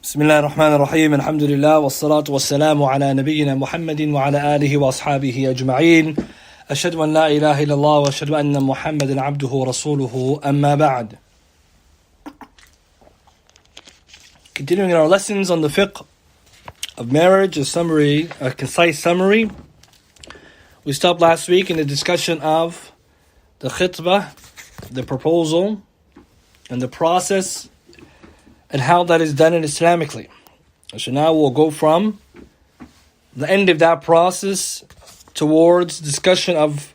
بسم الله الرحمن الرحيم الحمد لله والصلاة والسلام على نبينا محمد وعلى آله وأصحابه أجمعين أشهد أن لا إله إلا الله وأشهد أن محمدا عبده ورسوله أما بعد. Continuing our lessons on the fiqh of marriage, a concise summary. We stopped last week in the discussion of the khitbah, the proposal, and the process and how that is done in Islamically. So now we'll go from the end of that process towards discussion of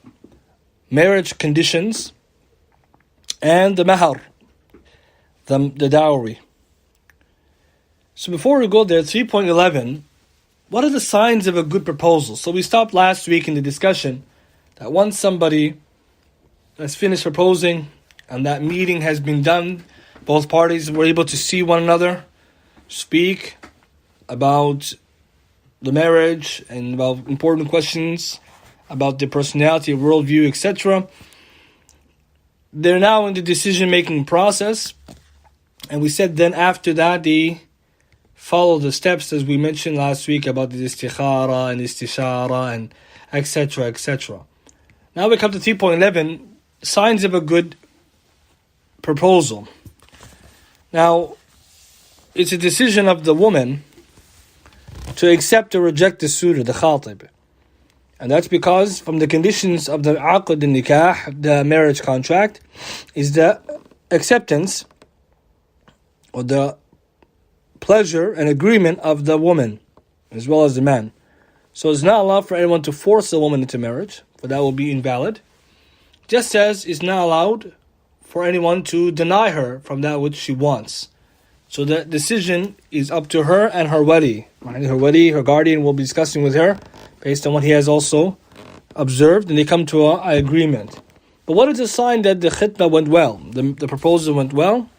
marriage conditions and the mahar, the dowry. So before we go there, 3.11, what are the signs of a good proposal? So we stopped last week in the discussion that once somebody has finished proposing and that meeting has been done, both parties were able to see one another, speak about the marriage and about important questions, about their personality, worldview, etc. They're now in the decision-making process. And we said then after that, they follow the steps as we mentioned last week about the istikhara and istishara and etc. etc. Now we come to 3.11, signs of a good proposal. Now, it's a decision of the woman to accept or reject the suitor, the khatib. And that's because from the conditions of the aqd and nikah, the marriage contract, is the acceptance or the pleasure and agreement of the woman as well as the man. So it's not allowed for anyone to force a woman into marriage, for that will be invalid. Just as it's not allowed for anyone to deny her from that which she wants. So the decision is up to her and her wali. Her guardian will be discussing with her based on what he has also observed, and they come to an agreement. But what is a sign that the khitbah went well, the proposal went well?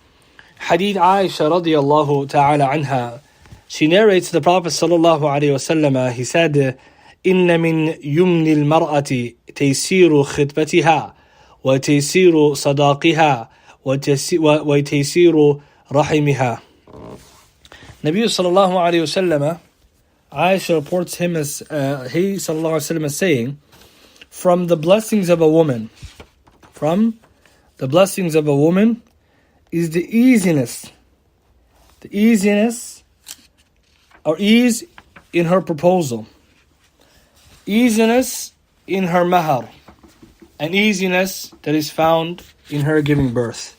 Hadith Aisha radiyallahu ta'ala anha, she narrates the Prophet sallallahu alayhi wa sallam, he said, إِنَّ مِن يُمْنِ الْمَرْأَةِ تَيْسِيرُ خِطْبَتِهَا وتيسير صداقها وتيسير رحمها. Nabi sallallahu alayhi wasallam, Aisha reports him as he sallallahu alayhi wasallam as saying, from the blessings of a woman is the ease in her proposal, easiness in her mahar, and easiness that is found in her giving birth.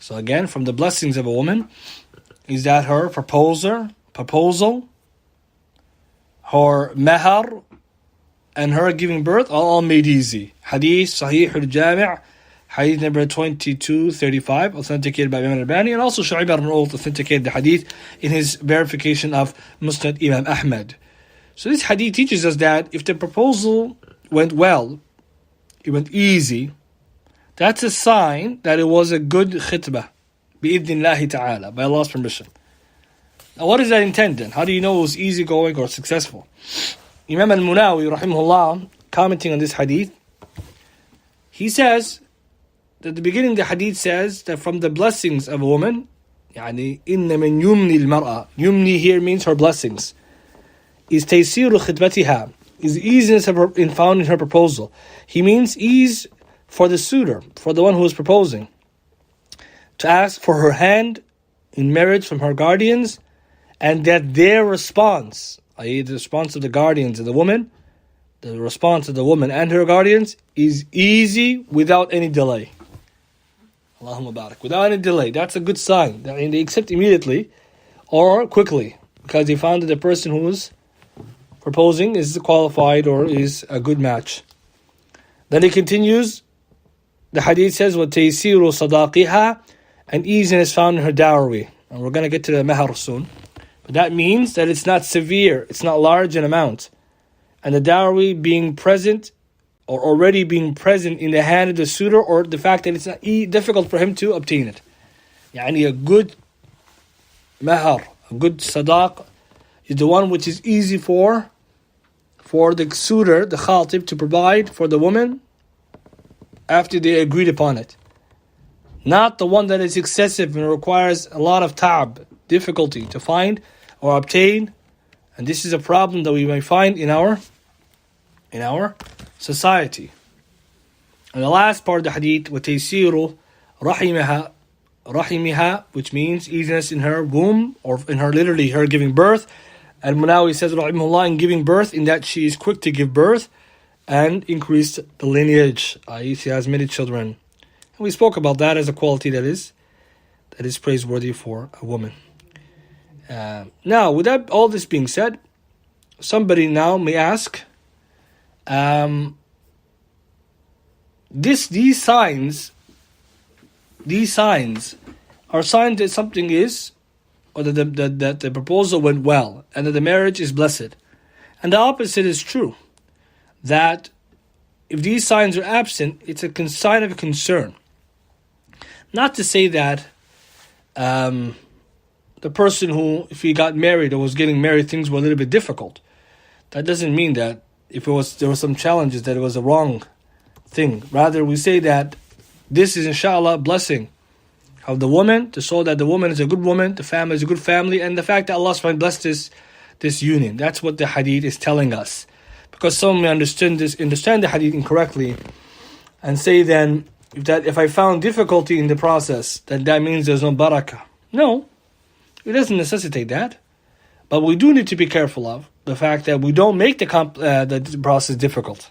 So again, from the blessings of a woman is that her proposal, her mahar, and her giving birth are all made easy. Hadith Sahih al-Jami', hadith number 2235, authenticated by Imam al-Albani, and also Shu'ayb al-Rawd authenticated the hadith in his verification of Musnad Imam Ahmad. So this hadith teaches us that if the proposal went well, it went easy, that's a sign that it was a good khitbah, bi'idhnillahi ta'ala, by Allah's permission. Now what is that intent then? How do you know it was easygoing or successful? Imam al-Munawi, rahimahullah, commenting on this hadith, he says, that at the beginning the hadith says that from the blessings of a woman, يعني إِنَّ مِن يُمْنِ الْمَرْأَةِ, yumni here means her blessings, is تَيْسِيرُ خِطْبَتِهَا, is easiness found in her proposal. He means ease for the suitor, for the one who is proposing, to ask for her hand in marriage from her guardians, and that their response, i.e. the response of the guardians of the woman, the response of the woman and her guardians, is easy without any delay. Allahumma barak. Without any delay. That's a good sign. I mean, they accept immediately or quickly, because they found that the person who is proposing is qualified or is a good match. Then he continues, the hadith says, وَتَيْسِيرُ صَدَاقِهَا, and easiness found in her dowry. And we're going to get to the mahar soon. But that means that it's not severe, it's not large in amount. And the dowry being present or already being present in the hand of the suitor, or the fact that it's not difficult for him to obtain it. Yani a good mahar, a good sadaq, is the one which is easy for the suitor, the khatib, to provide for the woman after they agreed upon it. Not the one that is excessive and requires a lot of ta'ab, difficulty to find or obtain, and this is a problem that we may find in our society. And the last part of the hadith, وَتَيْسِيرُ رَحِمِهَا, which means easiness in her womb, or in her, literally her giving birth. And Munawi says, rahimahullah, in giving birth, in that she is quick to give birth and increase the lineage, i.e. she has many children. And we spoke about that as a quality that is praiseworthy for a woman. Now, with that, all this being said, somebody now may ask, these signs are signs that something is, or that the proposal went well, and that the marriage is blessed. And the opposite is true. That if these signs are absent, it's a sign of concern. Not to say that the person who, if he got married or was getting married, things were a little bit difficult. That doesn't mean that if there were some challenges, that it was a wrong thing. Rather, we say that this is inshallah a blessing of the woman, to show that the woman is a good woman, the family is a good family, and the fact that Allah subhanahu wa ta'ala blessed this union. That's what the hadith is telling us. Because some may understand the hadith incorrectly and say then if I found difficulty in the process, that means there's no barakah. No, it doesn't necessitate that. But we do need to be careful of the fact that we don't make the process difficult.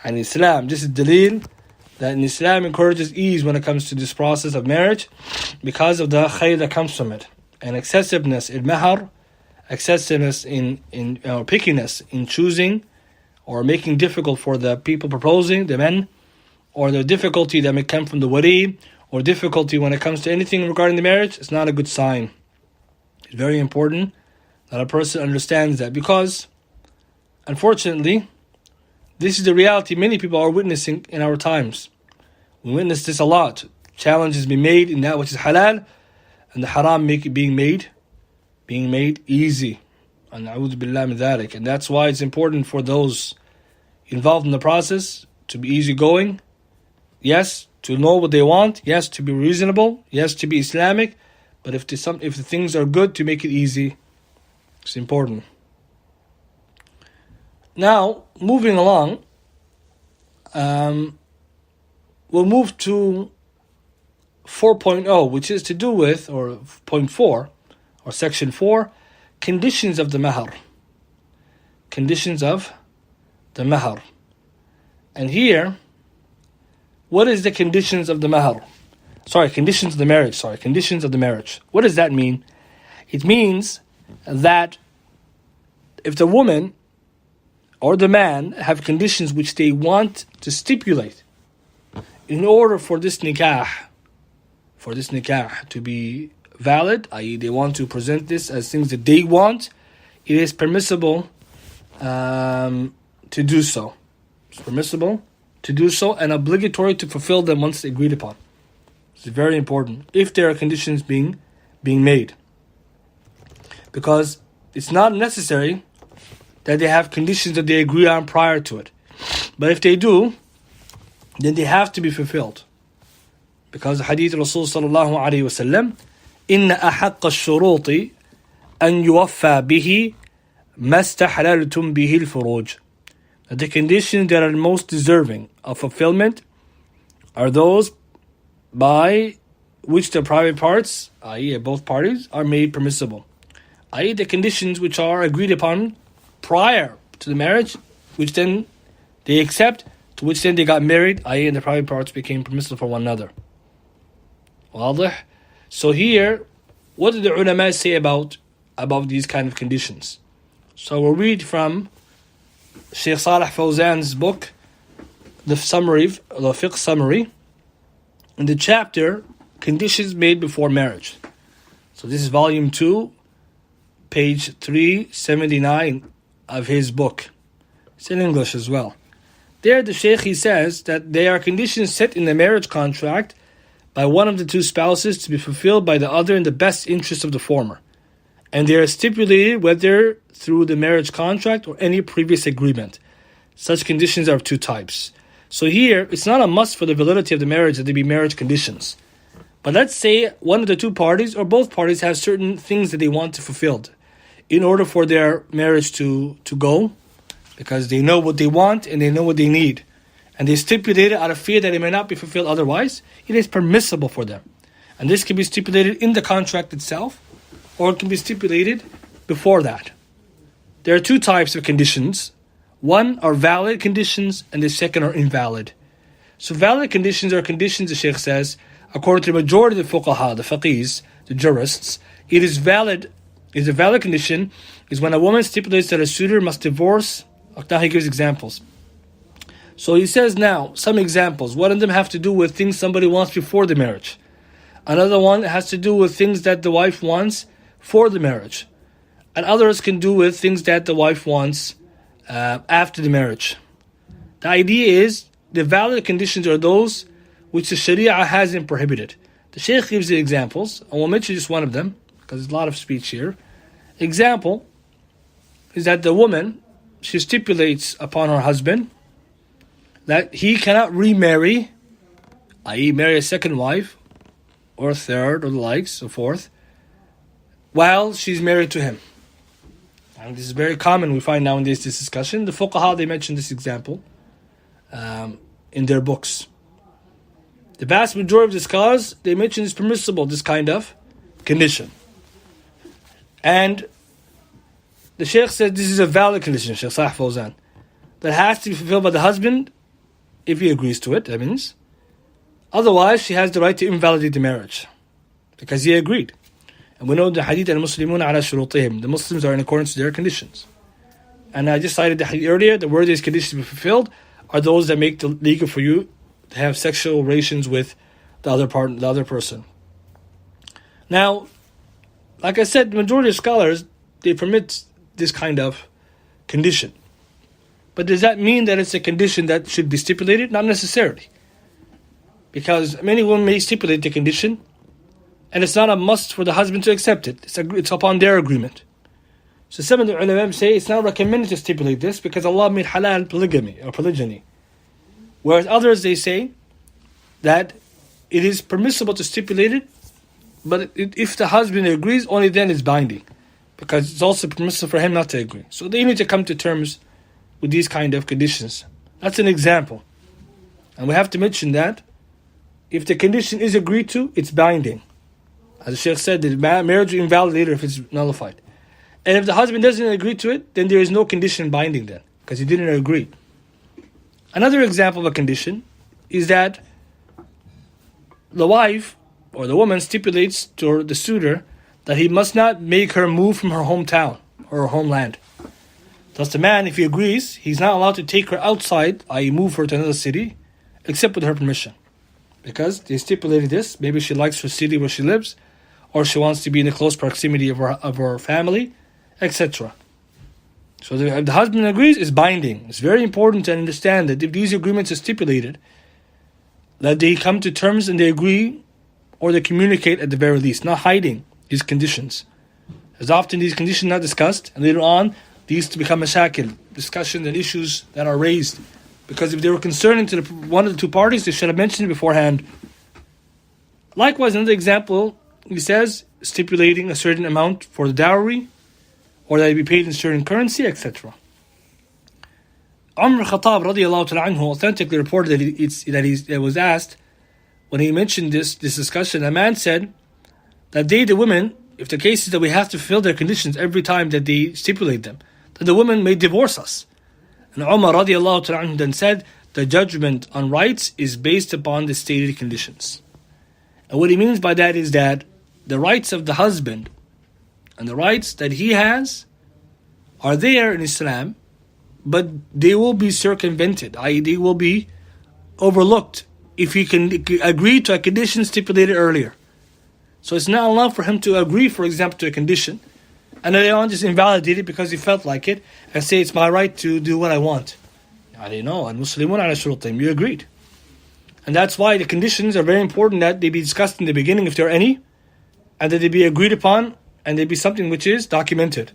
And Islam, this is dalil that in Islam encourages ease when it comes to this process of marriage, because of the khayr that comes from it. And excessiveness in mahar, excessiveness in pickiness in choosing or making difficult for the people proposing, the men, or the difficulty that may come from the wali, or difficulty when it comes to anything regarding the marriage, it's not a good sign. It's very important that a person understands that, because unfortunately this is the reality many people are witnessing in our times. We witness this a lot. Challenges being made in that which is halal, and the haram being made easy. And a'udhu billah min dhalik. And that's why it's important for those involved in the process to be easygoing. Yes, to know what they want. Yes, to be reasonable. Yes, to be Islamic. But if the things are good, to make it easy. It's important. Now, moving along, we'll move to 4.0, which is to do with, or point 4, or section 4, conditions of the mahar. Conditions of the mahar. And here, what is the conditions of the mahar? Conditions of the marriage. Conditions of the marriage. What does that mean? It means that if the woman or the man have conditions which they want to stipulate in order for this nikah to be valid, i.e. they want to present this as things that they want, it is permissible to do so. It's permissible to do so and obligatory to fulfill them once agreed upon. It's very important if there are conditions being made. Because it's not necessary that they have conditions that they agree on prior to it. But if they do, then they have to be fulfilled. Because the hadith of Rasul sallallahu alayhi wa sallam, إِنَّ أَحَقَّ الشُّرُوطِ أَنْ يُوَفَّى بِهِ مَا اسْتَحْلَلْتُمْ بِهِ الْفُرُوجِ. That the conditions that are most deserving of fulfillment are those by which the private parts, i.e. both parties, are made permissible. I.e. the conditions which are agreed upon prior to the marriage, which then they accept, to which then they got married, i.e. and the private parts became permissible for one another. واضح? So here, what did the ulama say about these kind of conditions? So we'll read from Shaykh Salih Fawzan's book, the Fiqh summary, in the chapter, Conditions Made Before Marriage. So this is volume 2, page 379 of his book. It's in English as well. There the Shaykh, he says that they are conditions set in the marriage contract by one of the two spouses to be fulfilled by the other in the best interest of the former. And they are stipulated whether through the marriage contract or any previous agreement. Such conditions are of two types. So here, it's not a must for the validity of the marriage that there be marriage conditions. But let's say one of the two parties or both parties have certain things that they want to fulfilled in order for their marriage to go, because they know what they want and they know what they need. And they stipulate it out of fear that it may not be fulfilled otherwise. It is permissible for them. And this can be stipulated in the contract itself, or it can be stipulated before that. There are two types of conditions. One are valid conditions, and the second are invalid. So valid conditions are conditions, the Shaykh says, according to the majority of the fuqaha, the faqihs, the jurists, it is valid. Is a valid condition is when a woman stipulates that a suitor must divorce. Now he gives examples. So he says now, some examples. One of them have to do with things somebody wants before the marriage. Another one has to do with things that the wife wants for the marriage. And others can do with things that the wife wants after the marriage. The idea is, the valid conditions are those which the Sharia hasn't prohibited. The Shaykh gives the examples, and we'll mention just one of them, because there's a lot of speech here. Example is that the woman, she stipulates upon her husband that he cannot remarry, i.e. marry a second wife, or a third, or the likes, so forth, while she's married to him. And this is very common, we find nowadays this discussion. The fuqaha, they mention this example in their books. The vast majority of the scholars, they mention it's permissible, this kind of condition. And the Shaykh said this is a valid condition, Shaykh Salih Fawzan, that has to be fulfilled by the husband if he agrees to it, that means. Otherwise, she has the right to invalidate the marriage because he agreed. And we know the hadith al-Muslimun ala shurutihim. The Muslims are in accordance to their conditions. And I just cited the hadith earlier, the word these conditions to be fulfilled are those that make it legal for you to have sexual relations with the other person. Now, like I said, the majority of scholars, they permit this kind of condition. But does that mean that it's a condition that should be stipulated? Not necessarily. Because many women may stipulate the condition, and it's not a must for the husband to accept it. It's upon their agreement. So some of the ulama say it's not recommended to stipulate this because Allah made halal polygamy or polygyny. Whereas others, they say that it is permissible to stipulate it, but if the husband agrees, only then it's binding. Because it's also permissible for him not to agree. So they need to come to terms with these kind of conditions. That's an example. And we have to mention that if the condition is agreed to, it's binding. As the Shaykh said, the marriage will invalidate if it's nullified. And if the husband doesn't agree to it, then there is no condition binding then, because he didn't agree. Another example of a condition is that the wife or the woman stipulates to the suitor that he must not make her move from her hometown or her homeland. Thus the man, if he agrees, he's not allowed to take her outside, i.e. move her to another city, except with her permission. Because they stipulated this, maybe she likes her city where she lives, or she wants to be in the close proximity of her family, etc. So if the husband agrees, it's binding. It's very important to understand that if these agreements are stipulated, that they come to terms and they agree, or they communicate at the very least, not hiding these conditions. As often these conditions are not discussed, and later on, these to become mashakil, discussions and issues that are raised. Because if they were concerning to one of the two parties, they should have mentioned it beforehand. Likewise, another example, he says, stipulating a certain amount for the dowry, or that it be paid in certain currency, etc. Umar Khattab radiallahu ta'ala anhu authentically reported that he was asked, when he mentioned this discussion, a man said that the women, if the case is that we have to fulfill their conditions every time that they stipulate them, then the women may divorce us. And Umar radiallahu ta'ala anhu then said, the judgment on rights is based upon the stated conditions. And what he means by that is that the rights of the husband and the rights that he has are there in Islam, but they will be circumvented, i.e. they will be overlooked if he can agree to a condition stipulated earlier. So it's not enough for him to agree, for example, to a condition, and then on just invalidate it because he felt like it, and say it's my right to do what I want. I don't know, al-Muslimun ala shurutihim, you agreed. And that's why the conditions are very important that they be discussed in the beginning, if there are any, and that they be agreed upon, and they be something which is documented.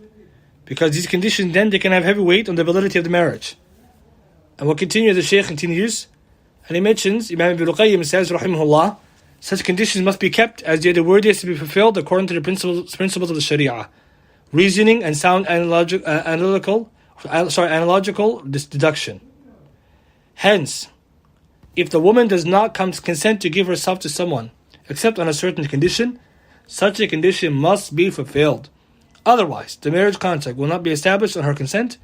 Because these conditions then, they can have heavy weight on the validity of the marriage. And we'll continue, the Shaykh continues, and he mentions, Imam Ibn Qayyim says, rahimahullah, Such conditions must be kept as they are the worthiest to be fulfilled according to the principles of the Sharia. Reasoning and sound analogical deduction. Hence, if the woman does not consent to give herself to someone, except on a certain condition, such a condition must be fulfilled. Otherwise, the marriage contract will not be established on her consent,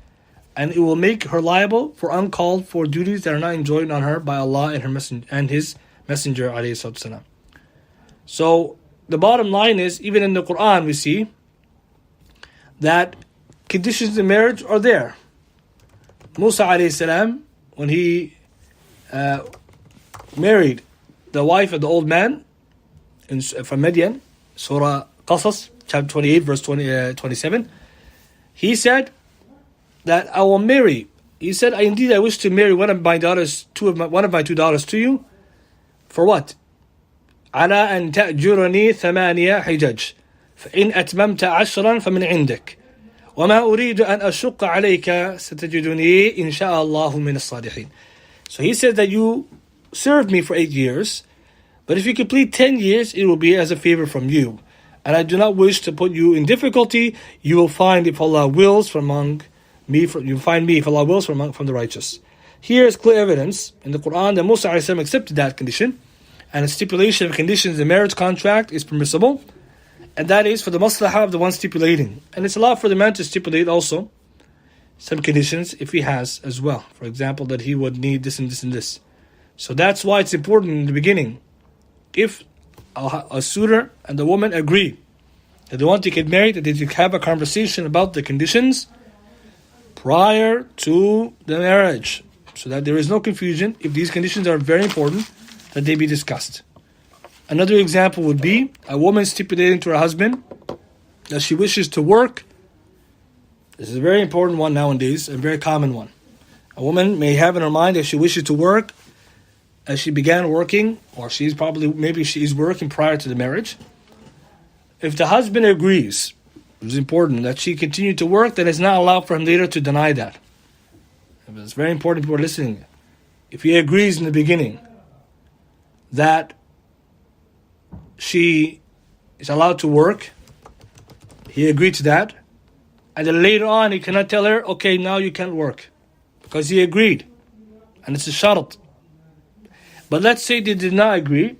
and it will make her liable for uncalled for duties that are not enjoined on her by Allah and His Messenger ﷺ. So, the bottom line is, even in the Quran we see that conditions in marriage are there. Musa ﷺ, when he married the wife of the old man from Midian, Surah Qasas, chapter 28, verse 27, he said that I will marry. He said, indeed I wish to marry one of my two daughters to you. For what? على أن تأجرني 8 حجج فإن أتممت 10 فمن عندك وما أريد أن أشق عليك ستجدني إن شاء الله من الصالحين. So he said that you served me for 8 years, but if you complete 10 years, it will be as a favor from you. And I do not wish to put you in difficulty. You will find, if Allah wills, from Allah wills from the righteous. Here is clear evidence in the Quran that Musa a.s. accepted that condition, and a stipulation of conditions in the marriage contract is permissible, and that is for the maslahah of the one stipulating. And it's allowed for the man to stipulate also some conditions if he has as well. For example, that he would need this and this and this. So that's why it's important in the beginning, if a suitor and the woman agree that they want to get married, that they should have a conversation about the conditions prior to the marriage, so that there is no confusion. If these conditions are very important, that they be discussed. Another example would be a woman stipulating to her husband that she wishes to work. This is a very important one nowadays, a very common one. A woman may have in her mind that she wishes to work as she began working, or maybe she's working prior to the marriage. If the husband agrees, it's important that she continue to work, then it's not allowed for him later to deny that. It's very important people are listening. If he agrees in the beginning that she is allowed to work, he agreed to that, and then later on he cannot tell her, okay, now you can't work, because he agreed, and it's a sharat. But let's say they did not agree,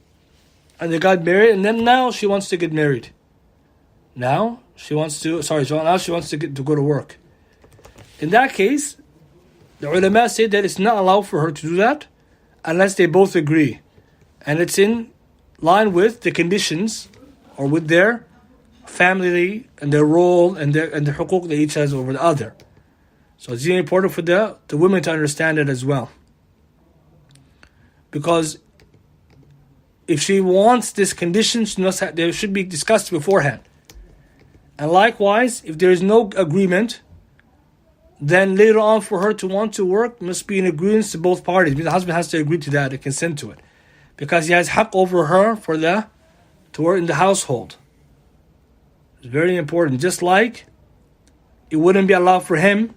and they got married, and then now she wants to get married. Now she wants to go to work. In that case, the ulama say that it's not allowed for her to do that unless they both agree. And it's in line with the conditions, or with their family and their role and the hukuk that each has over the other. So it's really important for the women to understand it as well. Because if she wants this condition, they should be discussed beforehand. And likewise, if there is no agreement, then later on for her to want to work must be in agreement to both parties. The husband has to agree to that and consent to it, because he has haqq over her to work in the household. It's very important. Just like it wouldn't be allowed for him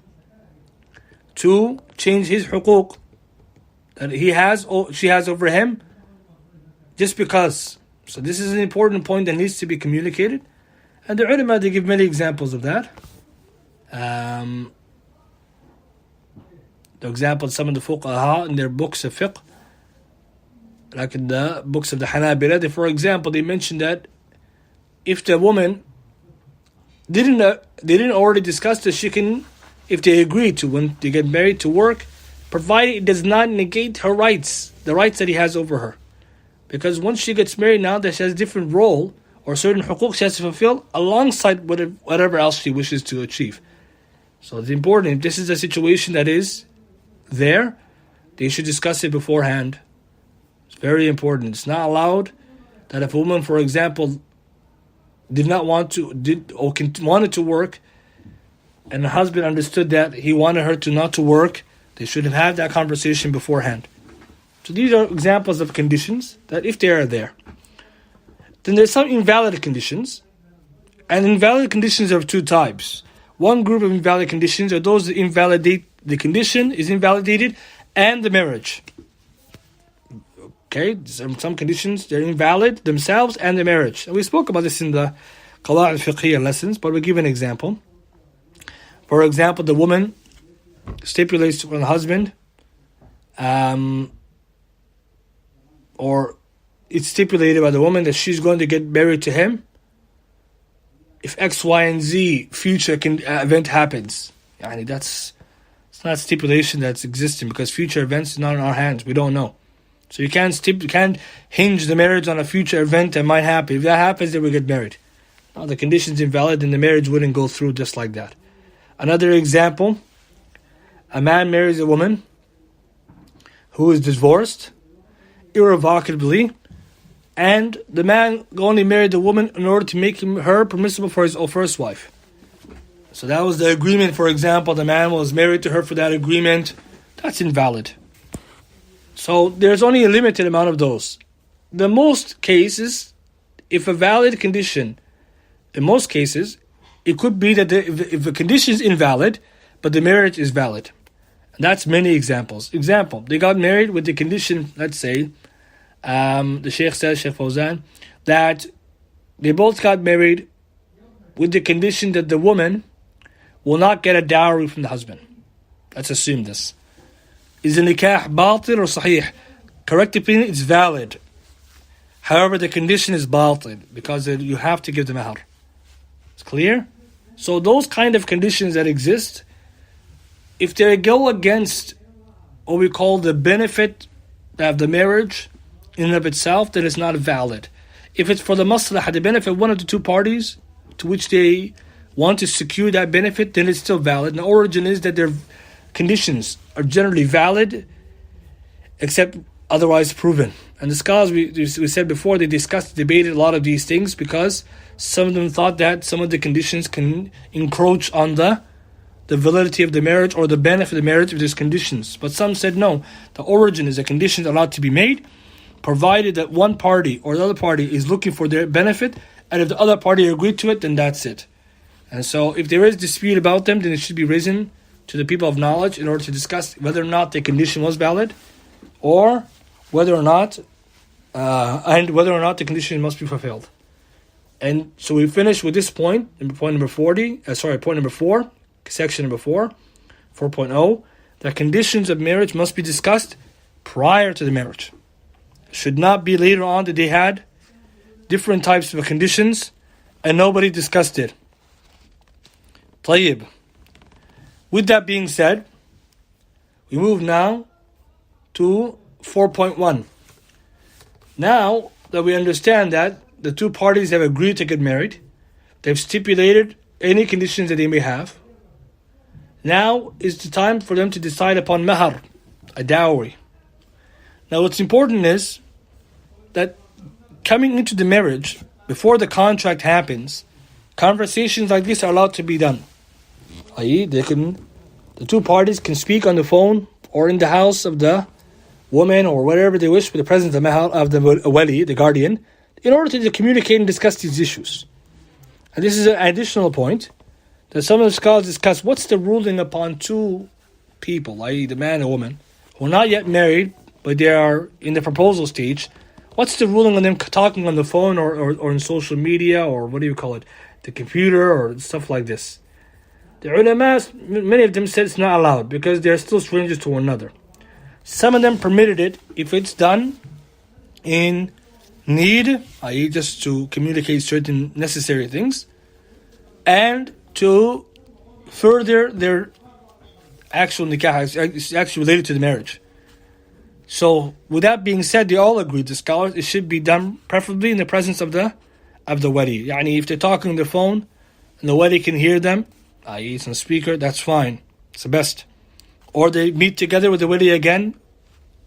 to change his hukuk that she has over him just because. So this is an important point that needs to be communicated. And the ulama, they give many examples of that. The example of some of the fuqaha in their books of fiqh, like in the books of the Hanabila, for example, they mentioned that if the woman they didn't already discuss that she can, if they agree to, when they get married, to work, provided it does not negate her rights, the rights that he has over her. Because once she gets married now, that she has a different role or certain hukuk she has to fulfill alongside whatever else she wishes to achieve. So it's important, if this is a situation that is there, they should discuss it beforehand. It's very important. It's not allowed that if a woman, for example, wanted to work, and the husband understood that he wanted her to not to work, they should have had that conversation beforehand. So these are examples of conditions that if they are there. Then there's some invalid conditions. And invalid conditions are of two types. One group of invalid conditions are those that invalidate the condition is invalidated and the marriage. Okay, some conditions, they're invalid themselves and the marriage. And we spoke about this in the Qawa'id al-Fiqhiyya lessons, but we'll give an example. For example, the woman stipulates to the husband, or it's stipulated by the woman that she's going to get married to him if X, Y, and Z future event happens. It's not stipulation that's existing, because future events is not in our hands. We don't know. So you can't hinge the marriage on a future event that might happen. If that happens, then we get married. No, the condition's invalid and the marriage wouldn't go through just like that. Another example, a man marries a woman who is divorced irrevocably, and the man only married the woman in order to make her permissible for his first wife. So that was the agreement. For example, the man was married to her for that agreement. That's invalid. So there's only a limited amount of those. The most cases, if a valid condition, in most cases, it could be that if the condition is invalid, but the marriage is valid. And that's many examples. Example, they got married with the condition, let's say, the Sheikh says, Sheikh Faisal, that they both got married with the condition that the woman will not get a dowry from the husband. Let's assume this. Is the nikah batil or sahih? Correct opinion, it's valid. However, the condition is batil, because you have to give the mahar. It's clear? So those kind of conditions that exist, if they go against what we call the benefit of the marriage in and of itself, then it's not valid. If it's for the maslahah, the benefit of one of the two parties to which they want to secure that benefit, then it's still valid. And the origin is that their conditions are generally valid, except otherwise proven. And the scholars, we said before, they debated a lot of these things, because some of them thought that some of the conditions can encroach on the validity of the marriage or the benefit of the marriage if there's conditions. But some said no, the origin is a condition allowed to be made, provided that one party or the other party is looking for their benefit, and if the other party agreed to it, then that's it. And so if there is dispute about them, then it should be risen to the people of knowledge in order to discuss whether or not the condition was valid, or whether or not the condition must be fulfilled. And so we finish with this point number 4, section number 4, 4.0, that conditions of marriage must be discussed prior to the marriage. It should not be later on that they had different types of conditions and nobody discussed it. طيب. With that being said, we move now to 4.1. Now that we understand that the two parties have agreed to get married, they've stipulated any conditions that they may have, now is the time for them to decide upon mahar, a dowry. Now what's important is that coming into the marriage, before the contract happens, conversations like this are allowed to be done. i.e., the two parties can speak on the phone or in the house of the woman or whatever they wish, with the presence of the wali, the guardian, in order to communicate and discuss these issues. And this is an additional point that some of the scholars discuss. What's the ruling upon two people, i.e. the man and woman, who are not yet married, but they are in the proposal stage? What's the ruling on them talking on the phone or in social media, or what do you call it, the computer or stuff like this? The ulama, many of them said it's not allowed because they're still strangers to one another. Some of them permitted it if it's done in need, i.e. just to communicate certain necessary things, and to further their actual nikah, it's actually related to the marriage. So, with that being said, they all agreed, the scholars, it should be done preferably in the presence of the wali. Yani if they're talking on the phone and the wali can hear them, i.e. it's on speaker, that's fine. It's the best. Or they meet together with the wali again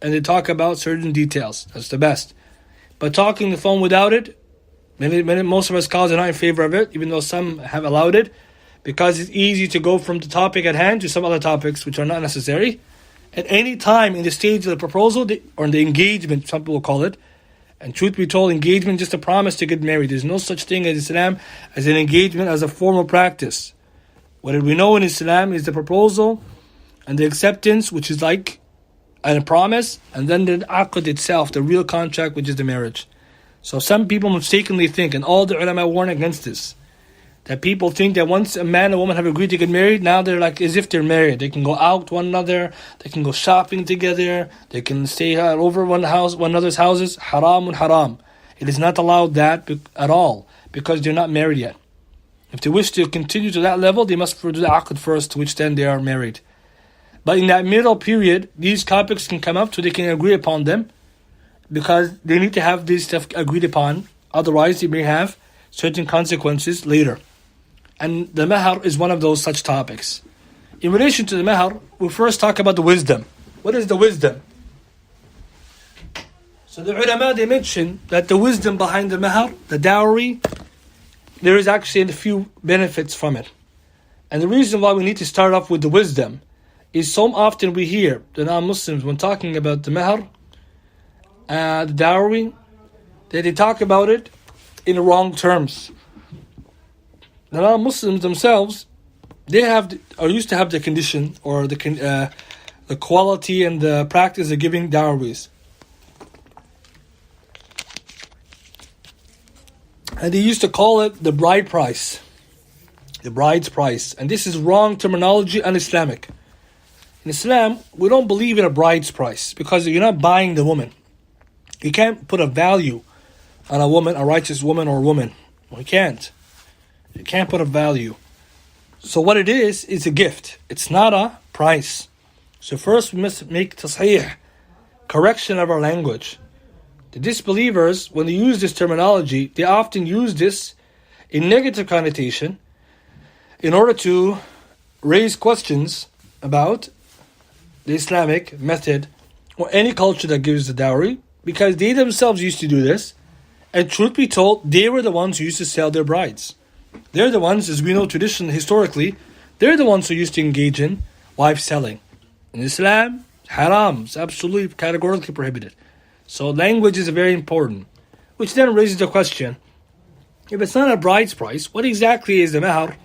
and they talk about certain details. That's the best. But talking on the phone without it, most of us scholars are not in favor of it, even though some have allowed it, because it's easy to go from the topic at hand to some other topics which are not necessary. At any time in the stage of the proposal, or in the engagement, some people call it, and truth be told, engagement is just a promise to get married. There's no such thing in Islam as an engagement as a formal practice. What we know in Islam is the proposal and the acceptance, which is like and a promise, and then the aqd itself, the real contract, which is the marriage. So some people mistakenly think, and all the ulama warn against this, that people think that once a man and woman have agreed to get married, now they're like as if they're married. They can go out one another, they can go shopping together, they can stay over one another's houses. Haram and haram. It is not allowed that at all, because they're not married yet. If they wish to continue to that level, they must do the aqd first, to which then they are married. But in that middle period, these topics can come up so they can agree upon them, because they need to have this stuff agreed upon. Otherwise, they may have certain consequences later. And the mahar is one of those such topics. In relation to the mahar, we'll first talk about the wisdom. What is the wisdom? So the ulama, they mention that the wisdom behind the mahar, the dowry, there is actually a few benefits from it. And the reason why we need to start off with the wisdom is so often we hear the non-Muslims, when talking about the mahar, the dowry, that they talk about it in the wrong terms. The non-Muslims themselves, they used to have the condition or the quality and the practice of giving dowries. And they used to call it the bride price, the bride's price. And this is wrong terminology, un-Islamic. In Islam, we don't believe in a bride's price, because you're not buying the woman. You can't put a value on a woman, a righteous woman or woman. You can't. You can't put a value. So what it is a gift. It's not a price. So first we must make tasheeh, correction of our language. The disbelievers, when they use this terminology, they often use this in negative connotation in order to raise questions about the Islamic method or any culture that gives the dowry, because they themselves used to do this, and truth be told, they were the ones who used to sell their brides. They're the ones, as we know tradition historically, they're the ones who used to engage in wife selling. In Islam, haram, it's absolutely categorically prohibited. So language is very important, which then raises the question, if it's not a bride's price, what exactly is the mahar?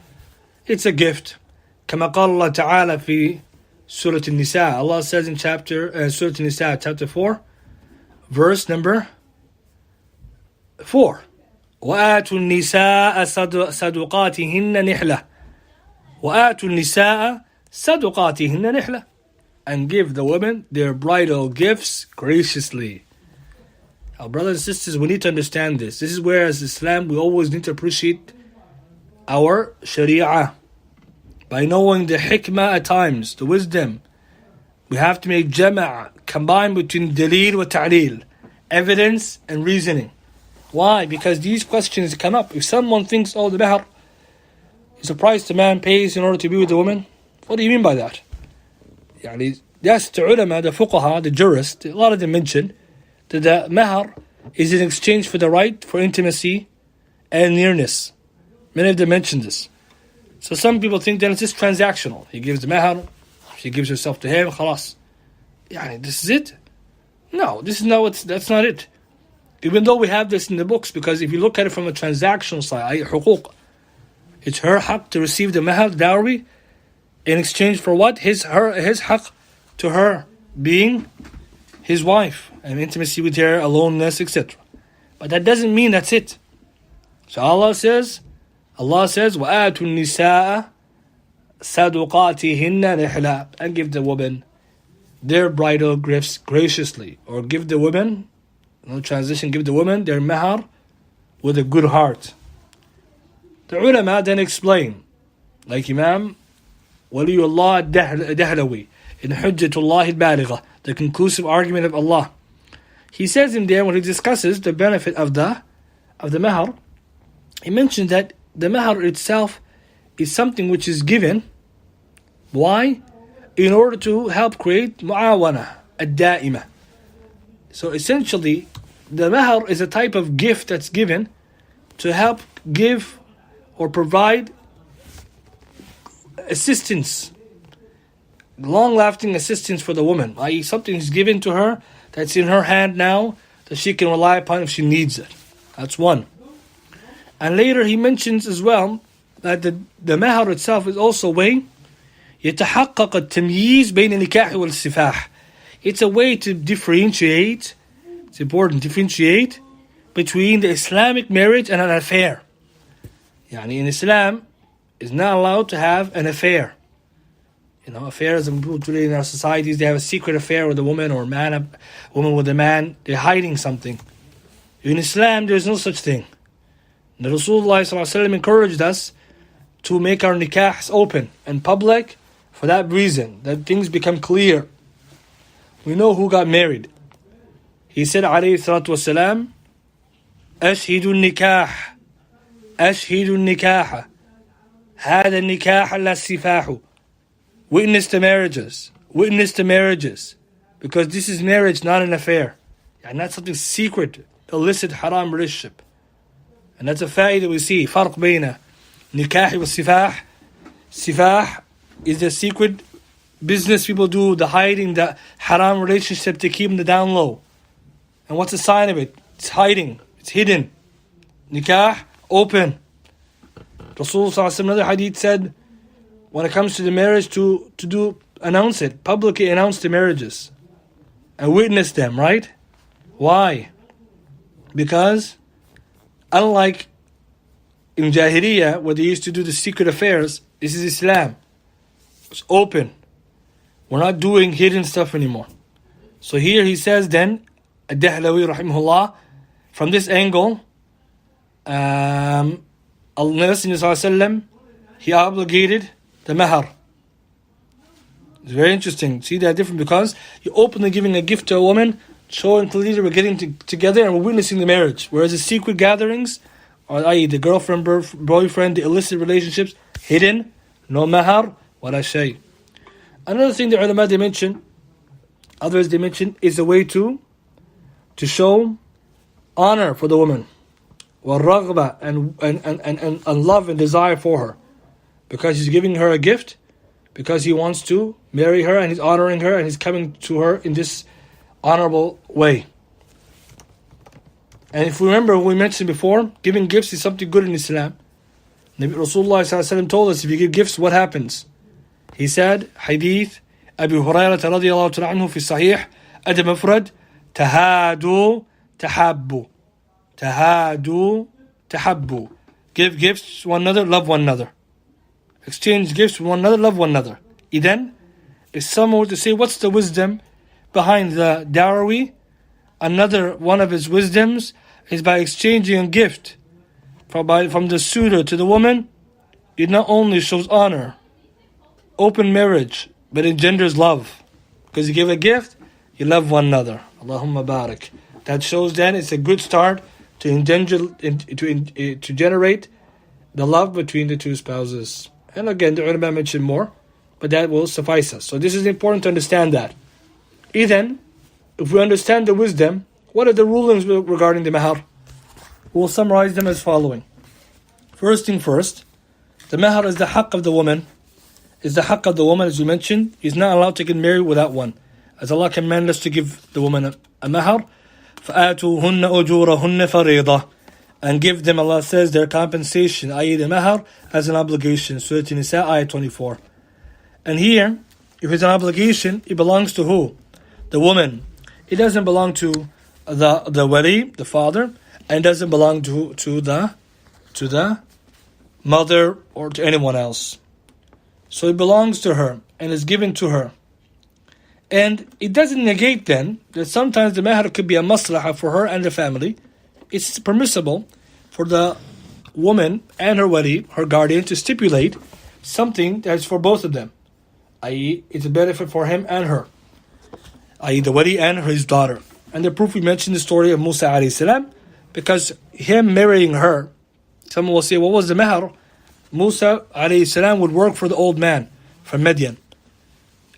It's a gift. كما قال الله تعالى في سورة النساء. Allah says in Surah An-Nisa, chapter 4, verse number 4. وآتوا النساء صدقاتهن نحلة. وآتوا النساء صدقاتهن نحلة. And give the women their bridal gifts graciously. Our brothers and sisters, we need to understand this. This is where, as Islam, we always need to appreciate our Sharia. By knowing the hikmah at times, the wisdom, we have to make jama', combine between dalil wa ta'lil, evidence and reasoning. Why? Because these questions come up. If someone thinks, the mahar is a price the man pays in order to be with the woman, what do you mean by that? Yes, the ulama, the fuqaha, the jurists, a lot of them mention that the mahar is in exchange for the right for intimacy and nearness. Many of them mention this. So some people think that it's just transactional. He gives the mahar, she gives herself to him, khalas. This is it? No, that's not it. Even though we have this in the books, because if you look at it from a transactional side, huquq, it's her haqq to receive the mahar, dowry, in exchange for what? His haqq to her being his wife, and intimacy with her, aloneness, etc. But that doesn't mean that's it. So Allah says, وَآتُوا النِّسَاءَ صَدُقَاتِهِنَّ نِحْلًا, and give the women their bridal gifts graciously, or give the women, give the women their mahar with a good heart. The ulama then explain, like Imam Waliullah Dahlawi in Hujjatullah al-Baligha, the conclusive argument of Allah. He says in there, when he discusses the benefit of the mahar, he mentions that the mahar itself is something which is given. Why? In order to help create mu'awana, ad-da'ima. So essentially, the mahar is a type of gift that's given to help give or provide assistance, long-lasting assistance for the woman, i.e. something is given to her that's in her hand now that she can rely upon if she needs it. That's one. And later he mentions as well that the mahar itself is also a way يتحقق التمييز بين النكاح والسفاح. It's a way to differentiate. It's important to differentiate between the Islamic marriage and an affair. Yani in Islam, is not allowed to have an affair. Affairs and people today in our societies, they have a secret affair with a woman or a woman with a man. They're hiding something. In Islam, there's no such thing. The Rasulullah ﷺ encouraged us to make our nikahs open and public for that reason, that things become clear. We know who got married. He said, alayhi salatu wasalam, Ashhidu nikah, Ashhidu nikaha, Hada nikah la sifahu. Witness the marriages. Witness the marriages. Because this is marriage, not an affair. And not something secret, illicit, haram relationship. And that's a fa'idah we see. Farq bayna nikahi wa sifah. Sifah is the secret business people do, the hiding, the haram relationship to keep them the down low. And what's the sign of it? It's hiding. It's hidden. Nikah, open. Rasulullah in another hadith said, when it comes to the marriage, to announce it, publicly announce the marriages and witness them, right? Why? Because unlike in Jahiliyyah, where they used to do the secret affairs, this is Islam. It's open. We're not doing hidden stuff anymore. So here he says then, Ad-Dahlawi rahimahullah, from this angle, Allah Messenger he obligated the mahar. It's very interesting. See that different because you're openly giving a gift to a woman, showing clearly we're getting together and we're witnessing the marriage. Whereas the secret gatherings, or i.e. the girlfriend, boyfriend, the illicit relationships, hidden, no mahar, wala shay. Another thing the ulama they mention, others they mention, is a way to show honor for the woman. Wa-raghba, and love and desire for her. Because he's giving her a gift, because he wants to marry her and he's honoring her and he's coming to her in this honorable way. And if we remember what we mentioned before, giving gifts is something good in Islam. Nabi Rasulullah ﷺ told us if you give gifts, what happens? He said, Hadith Abu Hurairah radiyallahu ta'ala anhu fi Sahih, Adab Mufrad, Tahadu, Tahabbu. Tahadu, Tahabbu. Give gifts to one another, love one another. Exchange gifts with one another, love one another. Then, if someone were to say, what's the wisdom behind the dowry? Another one of his wisdoms is by exchanging a gift from the suitor to the woman. It not only shows honor, open marriage, but engenders love. Because you give a gift, you love one another. Allahumma barak. That shows then it's a good start to generate the love between the two spouses. And again, the ulama mentioned more, but that will suffice us. So this is important to understand that. Then, if we understand the wisdom, what are the rulings regarding the mahar? We'll summarize them as following. First thing first, the mahar is the haqq of the woman. Is the haqq of the woman, as we mentioned, is not allowed to get married without one. As Allah commanded us to give the woman a mahar, فَآتُوهُنَّ أُجُورَهُنَّ فَرِيضَةً, and give them, Allah says, their compensation, i.e. the mahar, as an obligation. Surah Nisa, ayah 24. And here, if it's an obligation, it belongs to who? The woman. It doesn't belong to the wali, the father, and it doesn't belong to the mother or to anyone else. So it belongs to her and is given to her. And it doesn't negate then that sometimes the mahar could be a maslahah for her and the family. It's permissible for the woman and her wali, her guardian, to stipulate something that's for both of them. I.e., it's a benefit for him and her. I.e., the wali and his daughter. And the proof, we mentioned the story of Musa alayhi salam, because him marrying her, someone will say, what was the mahar? Musa alayhi salam would work for the old man from Midian.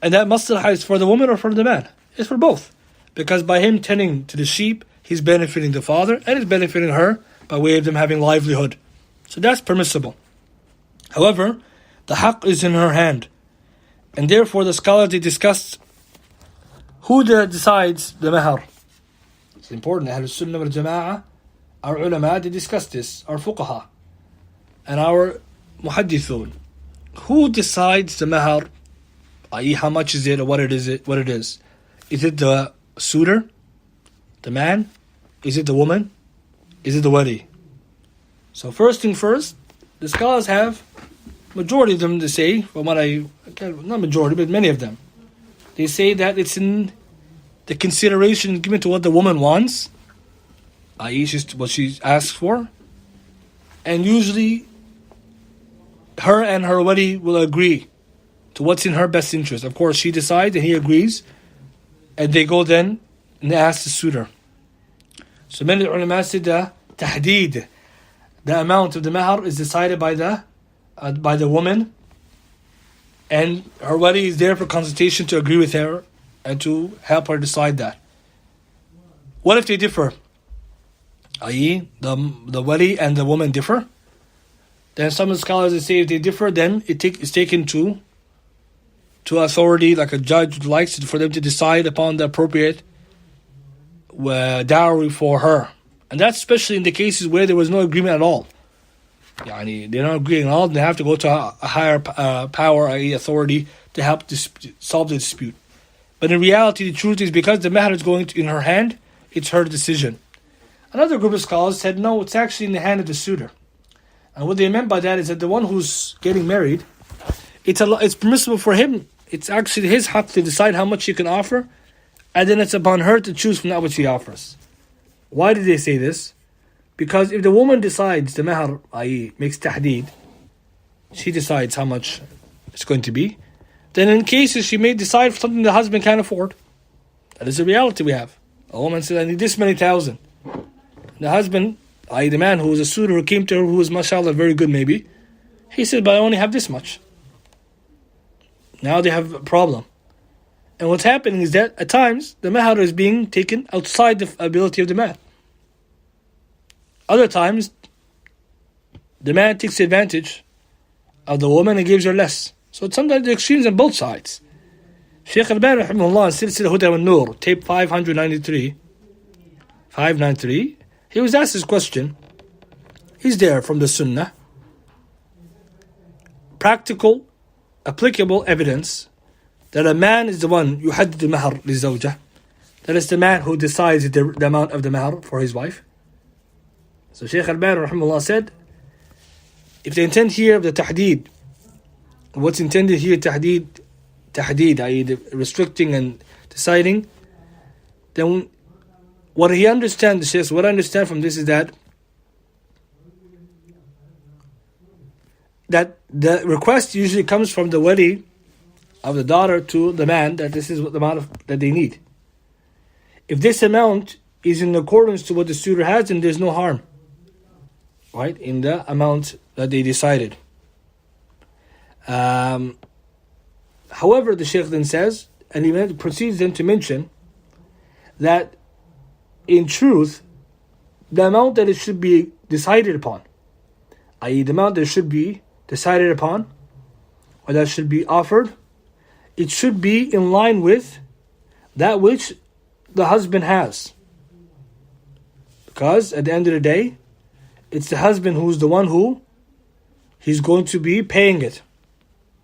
And that maslahah is for the woman or for the man? It's for both. Because by him tending to the sheep, he's benefiting the father and he's benefiting her by way of them having livelihood. So that's permissible. However, the haqq is in her hand. And therefore the scholars, they discussed who decides the mahar. It's important. Ahlul Sunnah wal Jama'ah, our ulama, they discuss this, our fuqaha, and our muhaddithun. Who decides the mahar? I.e., how much is it or what it is? Is Is it the suitor, the man? Is it the woman? Is it the wali? So first thing first, the scholars have, majority of them to say, from what not majority, but many of them, they say that it's in the consideration given to what the woman wants, i.e. what she asks for, and usually her and her wali will agree to what's in her best interest. Of course, she decides and he agrees, and they go then and they ask the suitor. So many ulama said the tahdeed, the amount of the mahar is decided by the woman, and her wali is there for consultation to agree with her and to help her decide that. What if they differ? I.e., the wali and the woman differ? Then some of the scholars say if they differ, then it's taken to authority, like a judge likes for them to decide upon the appropriate dowry for her. And that's especially in the cases where there was no agreement at all. Yani, they're not agreeing at all, they have to go to a higher power, i.e. authority, to help solve the dispute. But in reality, the truth is because the matter is going in her hand, it's her decision. Another group of scholars said, no, it's actually in the hand of the suitor. And what they meant by that is that the one who's getting married, it's permissible for him. It's actually his haq to decide how much he can offer, and then it's upon her to choose from that which he offers. Why did they say this? Because if the woman decides the mahar, i.e. makes tahdeed, she decides how much it's going to be, then in cases she may decide for something the husband can't afford. That is the reality we have. A woman says, I need this many thousand. The husband, i.e. the man who was a suitor who came to her, who was mashallah very good maybe, he said, but I only have this much. Now they have a problem. And what's happening is that at times the mahar is being taken outside the ability of the man. Other times the man takes advantage of the woman and gives her less. So it's sometimes the extremes on both sides. Shaykh al-Albani rahimahullah in Silsila Huda wal-Nur, tape 593, he was asked this question. Is there from the Sunnah practical, applicable evidence that a man is the one yuhaddid al-mahar li-zawjah, that is the man who decides the amount of the mahar for his wife? So Shaykh al-Albani rahimahullah said, if the intent here of the tahdeed, what's intended here, tahdeed, i.e. the restricting and deciding, then what I understand from this is that the request usually comes from the wali of the daughter to the man that this is what the amount that they need. If this amount is in accordance to what the suitor has, then there's no harm, right, in the amount that they decided. However, the Shaykh then says, and he proceeds then to mention that in truth, the amount that it should be decided upon, i.e. the amount that it should be decided upon, or that should be offered, it should be in line with that which the husband has. Because at the end of the day, it's the husband who's the one who he's going to be paying it.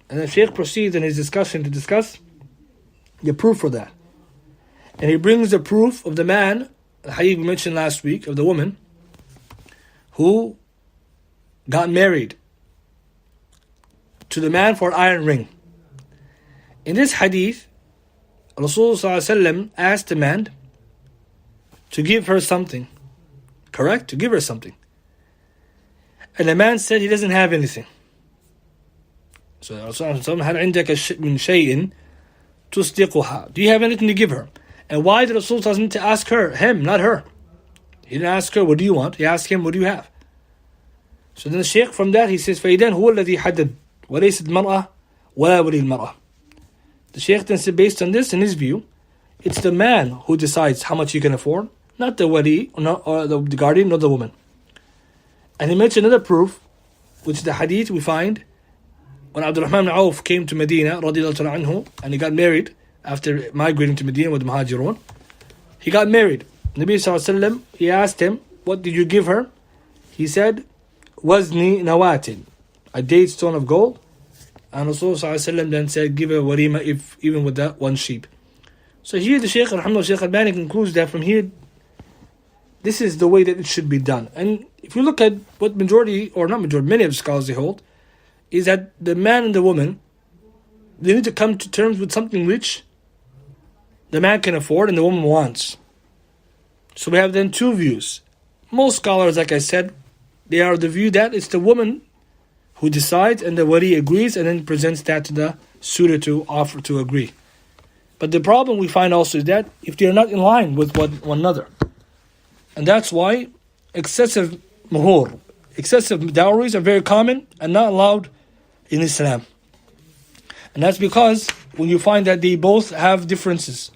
And the Shaykh proceeds in his discussion to discuss the proof for that. And he brings the proof of the man, the hadith we mentioned last week, of the woman who got married to the man for an iron ring. In this hadith, Rasulullah asked the man to give her something. Correct? To give her something. And the man said he doesn't have anything. So Rasulullah said, do you have anything to give her? And why did Rasulullah need to ask him, not her? He didn't ask her, what do you want? He asked him, what do you have? So then the Shaykh from that, he says, فَإِذَنْ هُوَ الَّذِي حَدَّدْ وَلَيْسَتْ الْمَرْأَةِ وَلَا وَلِي الْمَرْأَةِ. The Shaykh then said, based on this, in his view, it's the man who decides how much he can afford, not the wali, or the guardian, nor the woman. And he mentioned another proof, which is the hadith we find when Abdul ibn Auf came to Medina, radiallahu anhu, and he got married after migrating to Medina with the Muhajirun. He got married. Nabi sallallahu alayhi wa sallam, he asked him, what did you give her? He said, wazni nawatin, a date stone of gold. And Rasulullah sallallahu alayhi wa sallam then said, give her walima even with that one sheep. So here the Shaykh, Alhamdulillah, Shaykh Albani concludes that from here, this is the way that it should be done. And if you look at what majority, or not majority, many of the scholars they hold, is that the man and the woman, they need to come to terms with something which the man can afford and the woman wants. So we have then two views. Most scholars, like I said, they are the view that it's the woman who decides and the wali agrees and then presents that to the suitor to offer to agree. But the problem we find also is that if they are not in line with one another. And that's why excessive muhur, excessive dowries are very common and not allowed in Islam. And that's because when you find that they both have differences.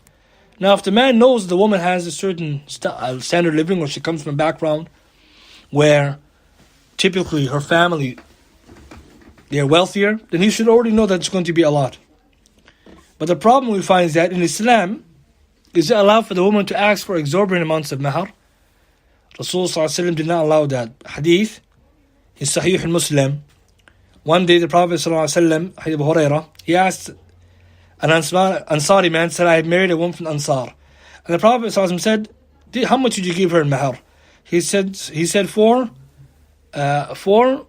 Now, if the man knows the woman has a certain standard of living, or she comes from a background where typically her family, they're wealthier, then he should already know that it's going to be a lot. But the problem we find is that in Islam, is it allowed for the woman to ask for exorbitant amounts of mahar? Rasulullah did not allow that. Hadith in Sahih al-Muslim. One day the Prophet ﷺ, Hadith Abu Hurairah, he asked an Ansari man, said, I had married a woman from Ansar. And the Prophet ﷺ said, how much did you give her in mahar? He said four awaiq,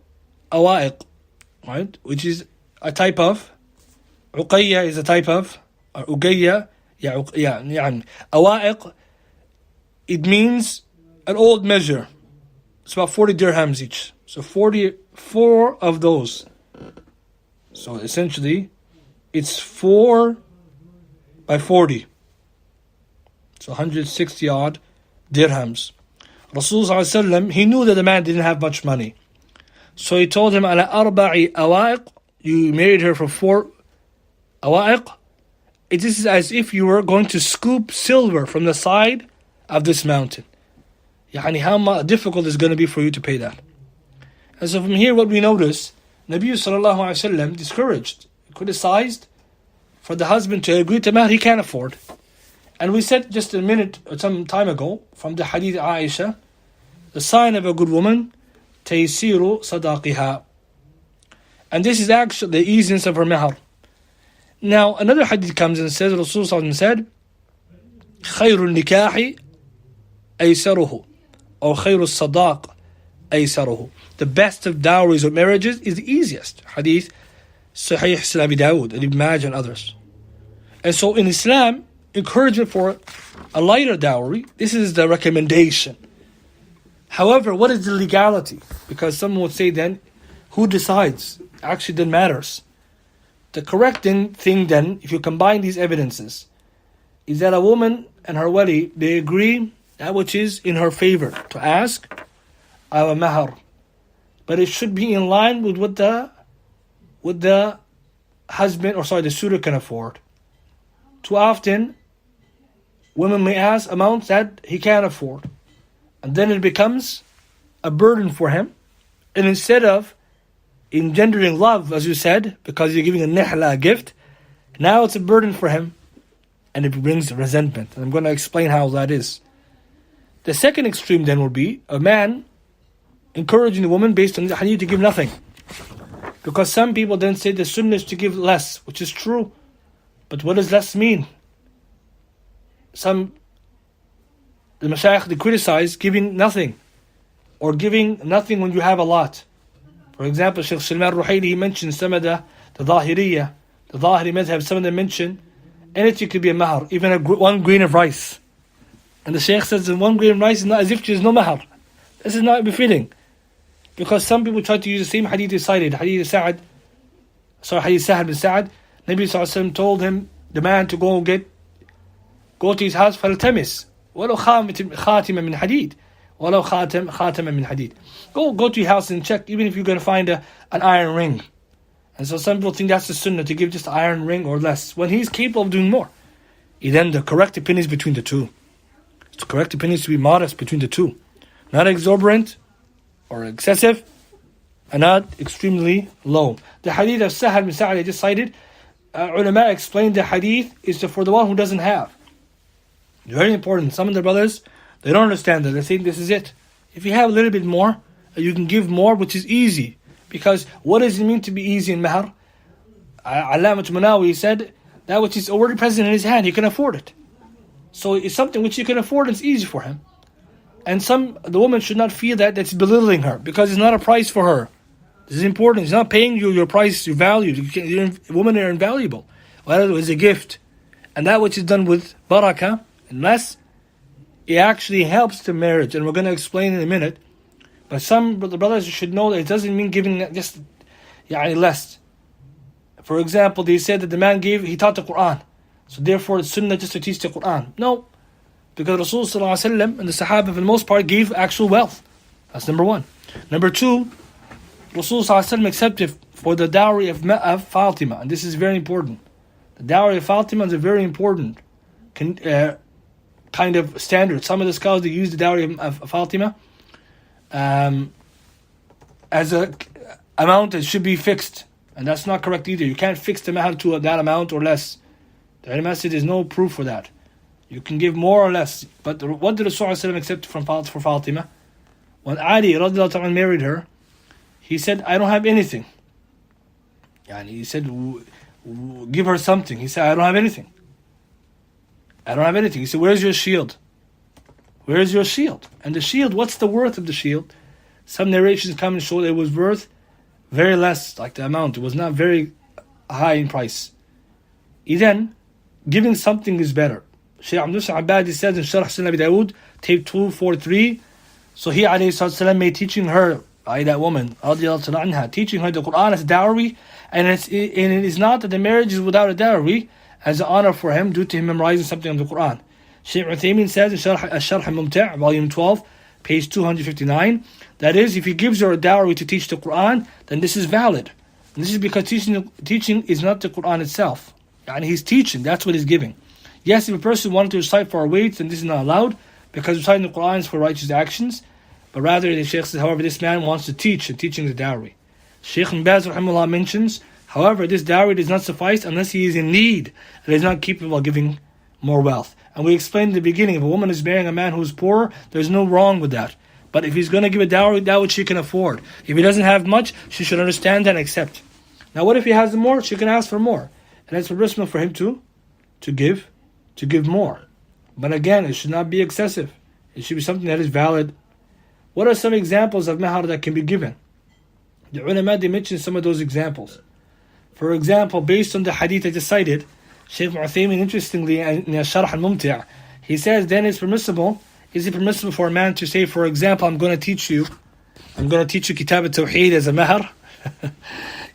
right? Which is a type of, uqayya is a type of, or uqayya, awaiq, it means an old measure. It's about 40 dirhams each. So 44 of those. So essentially, it's 4 by 40. So 160 odd dirhams. Rasulullah, he knew that the man didn't have much money. So he told him, Ala arba'i awaiq, you married her for 4 awaiq. This is as if you were going to scoop silver from the side of this mountain. Yani how difficult it's going to be for you to pay that. And so from here what we notice, Nabi sallallahu alayhi wa sallam discouraged, criticized for the husband to agree to mahar he can't afford. And we said just a minute or some time ago from the hadith Aisha, the sign of a good woman, taysiru sadaqiha. And this is actually the easiness of her mahar. Now another hadith comes and says, Rasulullah said, khayrul nikahi aysaruhu, or khayrul sadaq aysaruhu. The best of dowries or marriages is the easiest. Hadith Sahih Sunan Abi Dawud and Ibn Majah and others. And so in Islam, encouragement for a lighter dowry, this is the recommendation. However, what is the legality? Because someone would say then, who decides? Actually, that matters. The correct thing then, if you combine these evidences, is that a woman and her wali, they agree that which is in her favor to ask, I have a mahar. But it should be in line with what the husband, the suitor can afford. Too often, women may ask amounts that he can't afford. And then it becomes a burden for him. And instead of engendering love, as you said, because you're giving a nihla, a gift, now it's a burden for him. And it brings resentment. And I'm going to explain how that is. The second extreme then would be a man encouraging the woman based on the hadith to give nothing. Because some people then say the sunnah is to give less, which is true. But what does less mean? The mashayikh, they criticize giving nothing. Or giving nothing when you have a lot. For example, Shaykh Sulaymaan Ruhaili, he mentioned some of the Zahiriyya, the Zahiri madhab, some of them mention anything could be a mahar, even one grain of rice. And the Shaykh says that 1 grain of rice is not as if there is no mahar. This is not befitting. Because some people try to use the same hadith he cited, hadith Sa'ad bin Sa'ad. Nabi SAW told him, the man, to go to his house, فَالْتَمِسْ وَلَوْ خَاتِمًا مِنْ حَدِيدٍ وَلَوْ خَاتَمًا مِنْ حَدِيدٍ. Go to your house and check, even if you're going to find an iron ring. And so some people think that's the sunnah, to give just an iron ring or less, when he's capable of doing more. Then the correct opinion is between the two. The correct opinion is to be modest between the two. Not exorbitant or excessive, and not extremely low. The hadith of Sahal bin Sa'ad I just cited, ulama explained the hadith is for the one who doesn't have. Very important. Some of the brothers, they don't understand that. They think this is it. If you have a little bit more, you can give more, which is easy. Because what does it mean to be easy in mahar? Alamat Munawi said, that which is already present in his hand, he can afford it. So it's something which you can afford and it's easy for him. And the woman should not feel that that's belittling her, because it's not a price for her. This is important. It's not paying you your price, your value. Women are invaluable. Well, it's a gift. And that which is done with barakah, unless it actually helps the marriage. And we're going to explain in a minute. But some brothers should know that it doesn't mean giving just less. For example, they said that the man he taught the Quran. So therefore it's sunnah just to teach the Quran. No. Because Rasulullah ﷺ and the Sahaba for the most part gave actual wealth. That's number one. Number two, Rasulullah ﷺ accepted for the dowry of Fatima. And this is very important. The dowry of Fatima is a very important kind of standard. Some of the scholars, they use the dowry of Fatima as a amount that should be fixed. And that's not correct either. You can't fix the mahar to that amount or less. The ulama said there's no proof for that. You can give more or less. But what did Rasulullah accept for Fatima? When Ali radiallahu anhu married her, he said, I don't have anything. And he said, give her something. He said, I don't have anything. I don't have anything. He said, where's your shield? Where's your shield? And the shield, what's the worth of the shield? Some narrations come and show that it was worth very less, like the amount. It was not very high in price. Then, giving something is better. Shaykh Abdul Abadi says in Sharh Sunan Abi Dawood, tape 243, so he alayhi salatu made teaching her, that woman, anha, teaching her the Quran as a dowry, and it is not that the marriage is without a dowry, as an honor for him due to him memorizing something of the Quran. Shaykh Uthaymin says in Sharh al-Mumta', volume 12, page 259, that is, if he gives her a dowry to teach the Quran, then this is valid. And this is because teaching is not the Quran itself. And he's teaching, that's what he's giving. Yes, if a person wanted to recite for our weights, then this is not allowed, because reciting the Quran is for righteous actions. But rather, the Shaykh says, however, this man wants to teach, and teaching is a dowry. Shaykh Ibn Baz rahimahullah mentions, however, this dowry does not suffice unless he is in need and is not capable of giving more wealth. And we explained in the beginning, if a woman is marrying a man who is poor, there's no wrong with that. But if he's going to give a dowry, that which she can afford. If he doesn't have much, she should understand and accept. Now what if he has more? She can ask for more. And it's permissible for him to give more. But again, it should not be excessive. It should be something that is valid. What are some examples of mahar that can be given? The ulama, they mention some of those examples. For example, based on the hadith I just cited, Shaykh Uthaymin, interestingly, in Sharh al-Mumta', he says, then is it permissible for a man to say, for example, I'm going to teach you Kitab al-Tawheed as a mahar?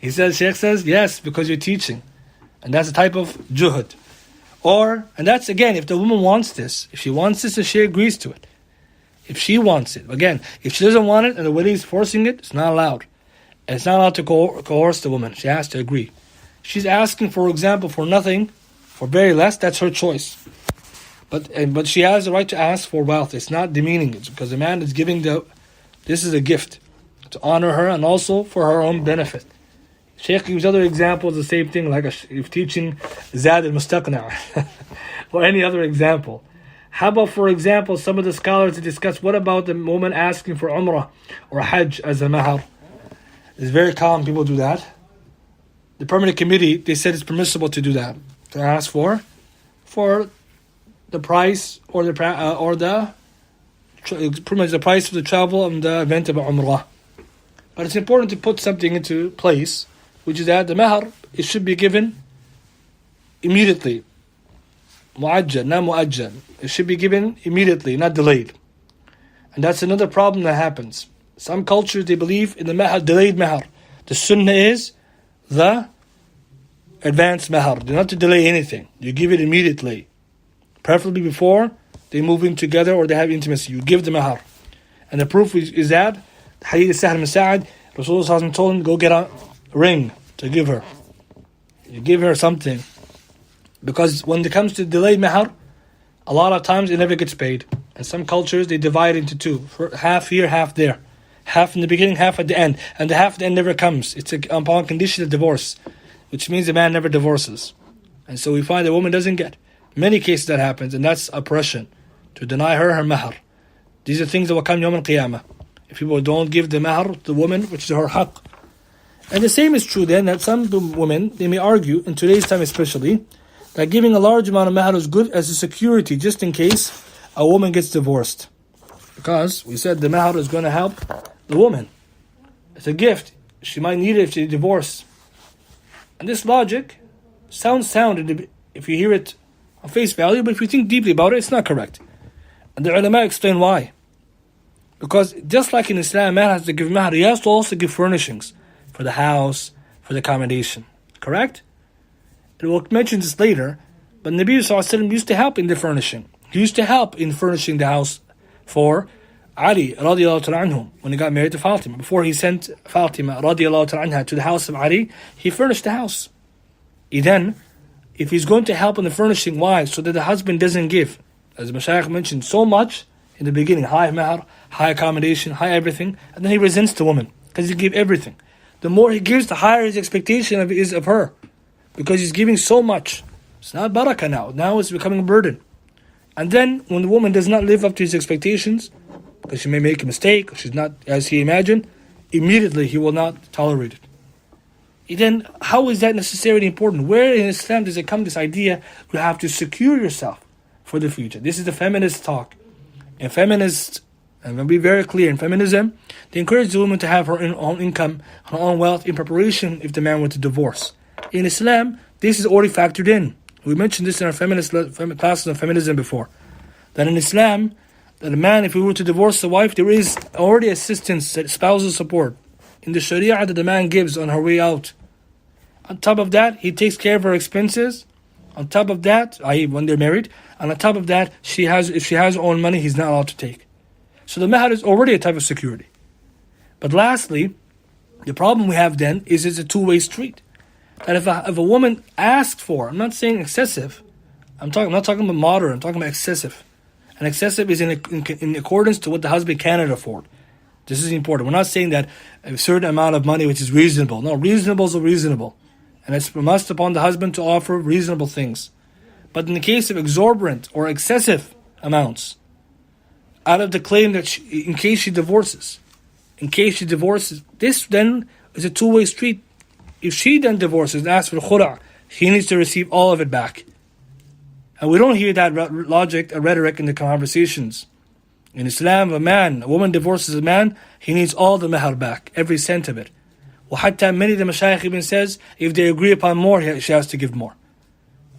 Shaykh says, yes, because you're teaching. And that's a type of juhud. And that's again, if the woman wants this, if she wants this and she agrees to it. If she wants it. Again, if she doesn't want it and the wali is forcing it, it's not allowed. And it's not allowed to coerce the woman. She has to agree. She's asking, for example, for nothing, for very less, that's her choice. But she has the right to ask for wealth. It's not demeaning it, because the man is giving this is a gift to honor her and also for her own benefit. Shaykh gives other examples, the same thing, like if teaching Zad al-Mustaqna' or any other example. How about, for example, some of the scholars discuss, what about the woman asking for Umrah or Hajj as a mahar? It's very common, people do that. The permanent committee, they said it's permissible to do that, to ask for the price or pretty much the price of the travel and the event of Umrah. But it's important to put something into place, which is that the mahar, it should be given immediately. Mu'ajjal, not mu'ajjal. It should be given immediately, not delayed. And that's another problem that happens. Some cultures, they believe in the mahar, delayed mahar. The sunnah is the advanced mahar. Do not to delay anything. You give it immediately. Preferably before they move in together or they have intimacy. You give the mahar. And the proof is that the hadith of Sahl ibn Sa'ad, Rasulullah told him, go get a ring to give her. You give her something. Because when it comes to delayed mahar, a lot of times it never gets paid. And some cultures, they divide into two. For half here, half there. Half in the beginning, half at the end. And the half at the end never comes. It's upon condition of divorce. Which means the man never divorces. And so we find the woman doesn't get. Many cases that happens, and that's oppression. To deny her mahar. These are things that will come Yawm al-Qiyamah. If people don't give the mahar to the woman, which is her haqq. And the same is true then, that some women, they may argue, in today's time especially, that giving a large amount of mahar is good as a security just in case a woman gets divorced. Because we said the mahar is going to help the woman. It's a gift. She might need it if she's divorced. And this logic sounds sound if you hear it on face value, but if you think deeply about it, it's not correct. And the ulama explain why. Because just like in Islam, man has to give mahar, he has to also give furnishings for the house, for the accommodation. Correct? And we'll mention this later, but Nabi Sallallahu Alaihi Wasallam used to help in the furnishing. He used to help in furnishing the house for Ali radiallahu ta'ala anhu when he got married to Fatima. Before he sent Fatima radiallahu ta'ala anha to the house of Ali, he furnished the house. Then, if he's going to help in the furnishing, why? So that the husband doesn't give. As Mashaykh mentioned, so much in the beginning, high mahar, high accommodation, high everything, and then he resents the woman because he gave everything. The more he gives, the higher his expectation is of her, because he's giving so much. It's not barakah now. Now it's becoming a burden. And then when the woman does not live up to his expectations, because she may make a mistake, or she's not as he imagined, immediately he will not tolerate it. Then how is that necessarily important? Where in Islam does it come this idea you have to secure yourself for the future? This is the feminist talk. And feminists, and I'll be very clear, in feminism, they encourage the woman to have her own income, her own wealth in preparation if the man were to divorce. In Islam, this is already factored in. We mentioned this in our classes on feminism before. That in Islam, that a man, if he were to divorce the wife, there is already assistance, spousal support in the Sharia that the man gives on her way out. On top of that, he takes care of her expenses. On top of that, i.e. when they're married, and on top of that, if she has her own money, he's not allowed to take. So the mahar is already a type of security. But lastly, the problem we have then is it's a two-way street. That if a woman asked for, I'm not saying excessive, I'm not talking about moderate, I'm talking about excessive. And excessive is in accordance to what the husband cannot afford. This is important. We're not saying that a certain amount of money which is reasonable. No, reasonable is reasonable. And it's a must upon the husband to offer reasonable things. But in the case of exorbitant or excessive amounts, out of the claim that in case she divorces, this then is a two-way street. If she then divorces and asks for khula', he needs to receive all of it back. And we don't hear that logic or rhetoric in the conversations. In Islam, a woman divorces a man, he needs all the mahar back, every cent of it. وحتى many of the Mashaykh even says, if they agree upon more, she has to give more.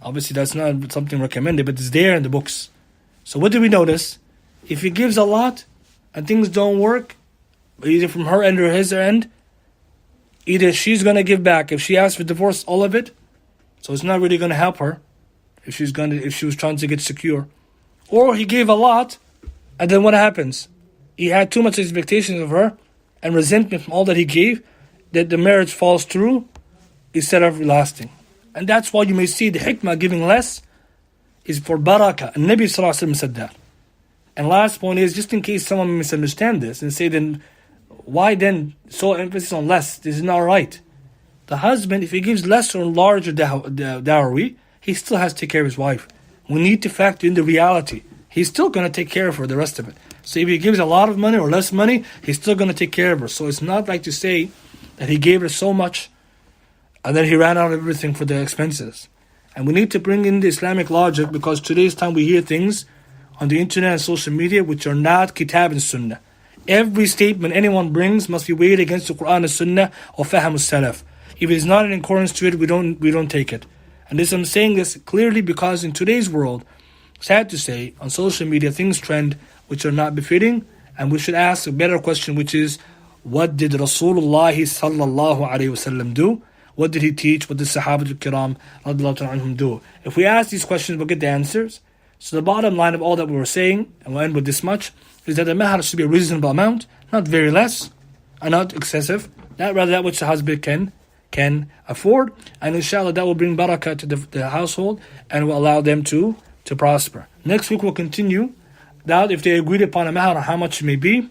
Obviously that's not something recommended, but it's there in the books. So what do we notice? If he gives a lot and things don't work, either from her end or his end, either she's going to give back. If she asks for divorce, all of it, so it's not really going to help her if she was trying to get secure. Or he gave a lot, and then what happens? He had too much expectations of her and resentment from all that he gave, that the marriage falls through instead of lasting. And that's why you may see the hikmah giving less is for barakah. And Nabi Sallallahu Alaihi Wasallam said that. And last point is, just in case someone misunderstand this and say, then why then so emphasis on less? This is not right. The husband, if he gives less or larger dowry, he still has to take care of his wife. We need to factor in the reality. He's still going to take care of her the rest of it. So if he gives a lot of money or less money, he's still going to take care of her. So it's not like to say that he gave her so much and then he ran out of everything for the expenses. And we need to bring in the Islamic logic, because today's time we hear things on the internet and social media which are not kitab and sunnah. Every statement anyone brings must be weighed against the Quran and Sunnah or Fahm al-Salaf. If it is not in accordance to it, we don't take it. And I'm saying this clearly because in today's world, sad to say, on social media things trend which are not befitting, and we should ask a better question, which is, what did Rasulullah sallallahu alaihi wasallam do? What did he teach? What did Sahabatul Kiram radhiyallahu anhum do? If we ask these questions, we'll get the answers. So the bottom line of all that we were saying, and we'll end with this much, is that the mahar should be a reasonable amount, not very less, and not excessive. Rather that which the husband can afford, and inshallah that will bring barakah to the household and will allow them to prosper. Next week we'll continue that if they agreed upon a mahar, how much it may be,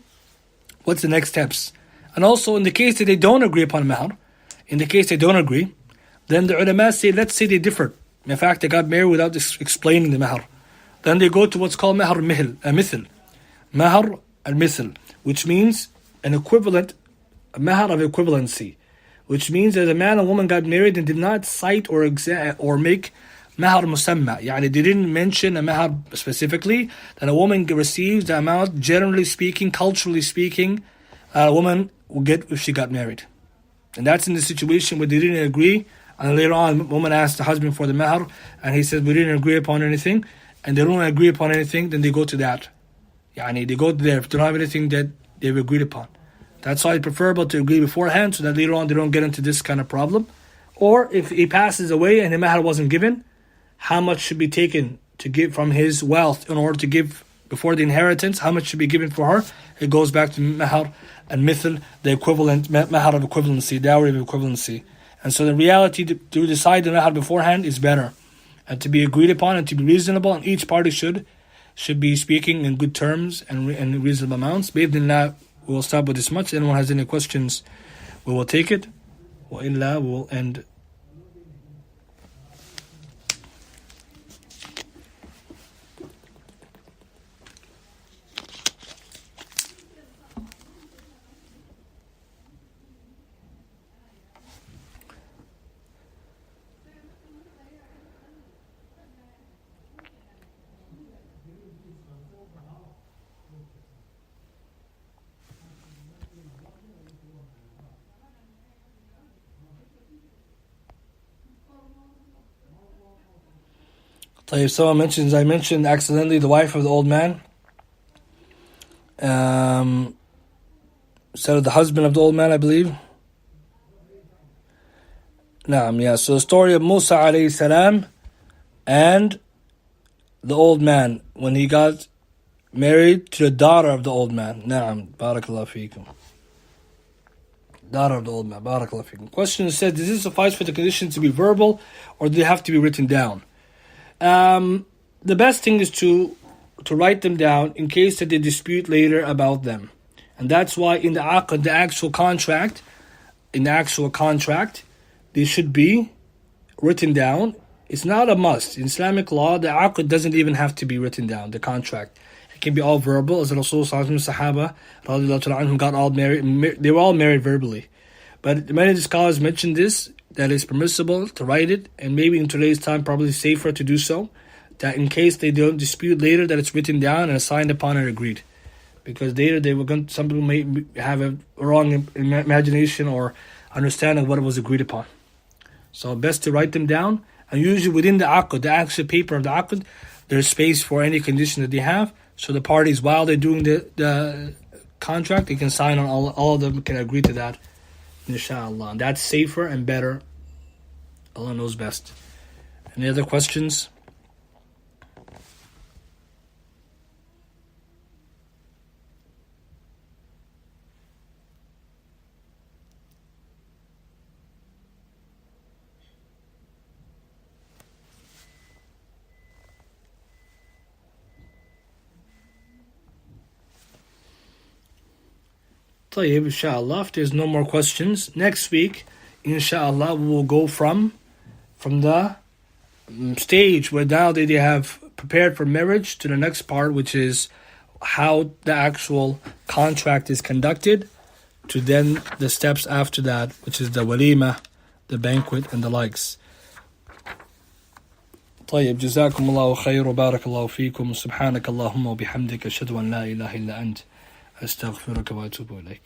what's the next steps. And also in the case that they don't agree upon a mahar, then the ulama say, let's say they differed. In fact, they got married without explaining the mahar. Then they go to what's called mahar al-mithl. Mahar al-mithl, which means an equivalent, a mahar of equivalency, which means that a man and woman got married and did not cite or make mahar musamma. Yani they didn't mention a mahar specifically, that a woman receives the amount, generally speaking, culturally speaking, a woman will get if she got married. And that's in the situation where they didn't agree. And later on, the woman asked the husband for the mahar, and he said, we didn't agree upon anything. And they don't agree upon anything, then they go to that. Yani they go there if they don't have anything that they've agreed upon. That's why it's preferable to agree beforehand, so that later on they don't get into this kind of problem. Or if he passes away and the mahar wasn't given, how much should be taken to give from his wealth in order to give before the inheritance? How much should be given for her? It goes back to mahar and mithl, the equivalent mahar of equivalency, dowry of equivalency. And so the reality to decide the mahar beforehand is better, and to be agreed upon and to be reasonable, and each party should be speaking in good terms and reasonable amounts. Bi'idhnillah, we will stop with this much. If anyone has any questions, we will take it. Wa illa, we will end. If someone mentions, I mentioned accidentally the wife of the old man, instead of the husband of the old man, I believe. Yeah. So the story of Musa alayhi salam and the old man when he got married to the daughter of the old man. Barakallahu feekum. Daughter of the old man. Barakallahu feekum. Question said, does this suffice for the conditions to be verbal, or do they have to be written down? The best thing is to write them down in case that they dispute later about them. And that's why in the aqd, the actual contract, they should be written down. It's not a must. In Islamic law, the aqd doesn't even have to be written down, the contract. It can be all verbal, as Rasul Sahaba anhum got all married. They were all married verbally. But many of the scholars mentioned this, that it's permissible to write it, and maybe in today's time probably safer to do so, that in case they don't dispute later, that it's written down and signed upon and agreed. Because later some people may have a wrong imagination or understanding of what was agreed upon. So best to write them down, and usually within the aqd, the actual paper of the aqd, there's space for any condition that they have, so the parties, while they're doing the contract, they can sign on, all of them can agree to that. Inshallah. That's safer and better. Allah knows best. Any other questions? طيب, inshallah, if there's no more questions, next week, inshallah, we will go from the stage where now they have prepared for marriage to the next part, which is how the actual contract is conducted, to then the steps after that, which is the walima, the banquet, and the likes. طيب, جزاكم الله خير وبارك الله فيكم. سبحانك اللهم وبحمدك أشهد أن لا إله إلا أنت أستغفرك وأتوب إليك.